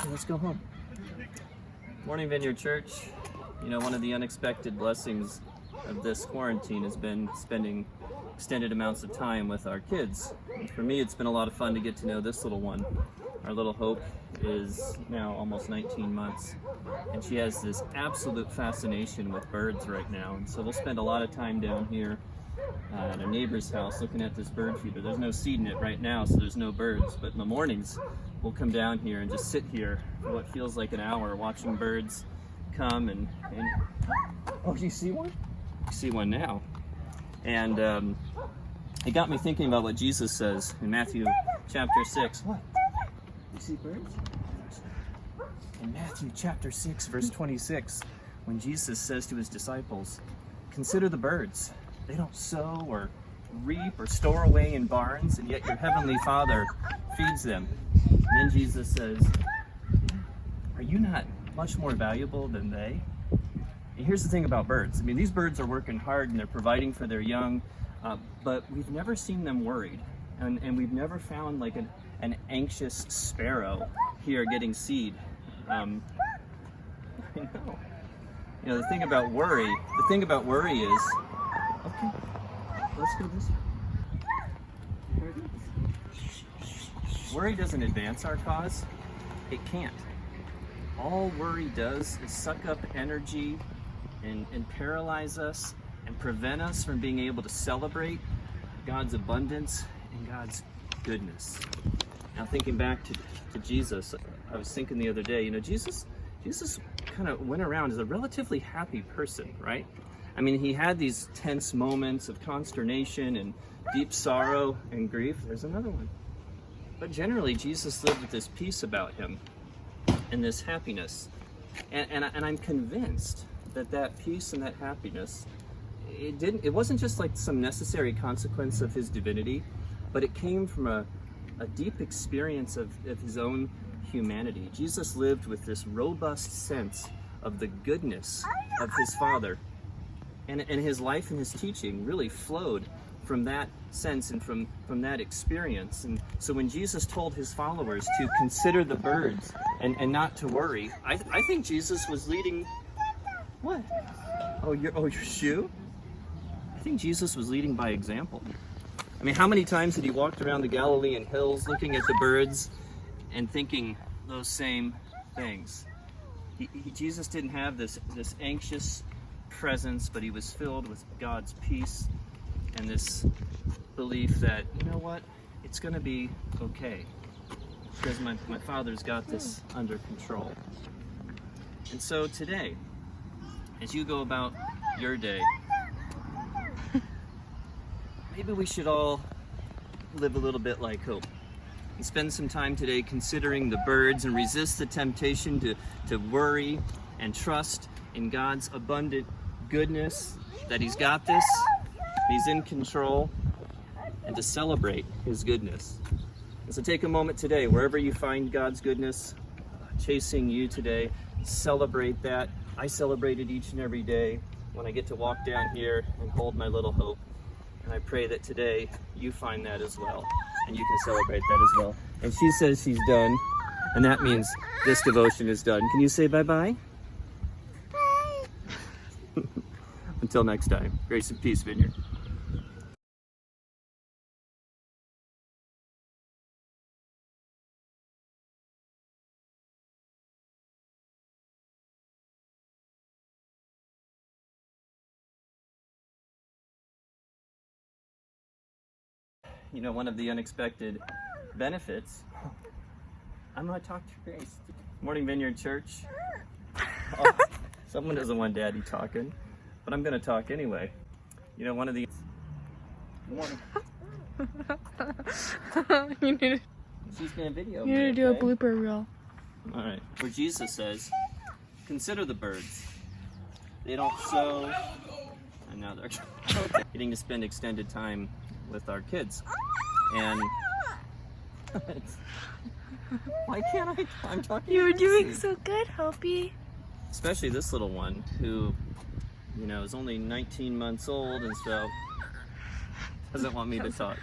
let's go home. Morning, Vineyard Church. You know, one of the unexpected blessings of this quarantine has been spending extended amounts of time with our kids. And for me, it's been a lot of fun to get to know this little one. Our little Hope is now almost 19 months, and she has this absolute fascination with birds right now. And so we'll spend a lot of time down here at a neighbor's house looking at this bird feeder. There's no seed in it right now, so there's no birds, but in the mornings we'll come down here and just sit here for what feels like an hour watching birds come and oh, you see one? You see one now. And it got me thinking about what Jesus says in Matthew chapter 6. What? You see birds? In Matthew chapter 6, verse 26, when Jesus says to his disciples, "Consider the birds. They don't sow or reap or store away in barns, and yet your heavenly Father feeds them." And then Jesus says, "Are you not much more valuable than they?" And here's the thing about birds. I mean, these birds are working hard and they're providing for their young, but we've never seen them worried. And we've never found like an anxious sparrow here getting seed. I know. You know, the thing about worry is, okay, let's go this way. Worry doesn't advance our cause. It can't. All worry does is suck up energy and paralyze us and prevent us from being able to celebrate God's abundance and God's goodness. Now, thinking back to Jesus, I was thinking the other day, you know, Jesus kind of went around as a relatively happy person, right? I mean, he had these tense moments of consternation and deep sorrow and grief. There's another one. But generally, Jesus lived with this peace about him and this happiness. And I'm convinced that peace and that happiness, it wasn't just like some necessary consequence of his divinity, but it came from a deep experience of his own humanity. Jesus lived with this robust sense of the goodness of his Father. And his life and his teaching really flowed from that sense and from that experience. And so when Jesus told his followers to consider the birds and not to worry, I think Jesus was leading... What? Oh, your shoe? I think Jesus was leading by example. I mean, how many times had he walked around the Galilean hills looking at the birds and thinking those same things? Jesus didn't have this anxious presence, but he was filled with God's peace and this belief that, you know what, it's going to be okay because my Father's got this under control. And so today, as you go about your day, maybe we should all live a little bit like Hope and spend some time today considering the birds and resist the temptation to worry and trust in God's abundant goodness, that he's got this, he's in control, and to celebrate his goodness. And so take a moment today, wherever you find God's goodness chasing you today, celebrate that. I celebrate it each and every day when I get to walk down here and hold my little Hope. And I pray that today you find that as well, and you can celebrate that as well. And she says she's done, and that means this devotion is done. Can you say bye-bye? Bye. Until next time, grace and peace, Vineyard. You know, one of the unexpected benefits. I'm going to talk to Grace. Morning, Vineyard Church. Oh, someone doesn't want Daddy talking, but I'm going to talk anyway. You know, one of the... Morning. She's going to video me. You need to do a blooper reel. All right. Where Jesus says, "Consider the birds. They don't sow." And now they're getting to spend extended time with our kids. And why can't I'm talking. You were doing so good, Hopi. Especially this little one who, you know, is only 19 months old and so doesn't want me to talk.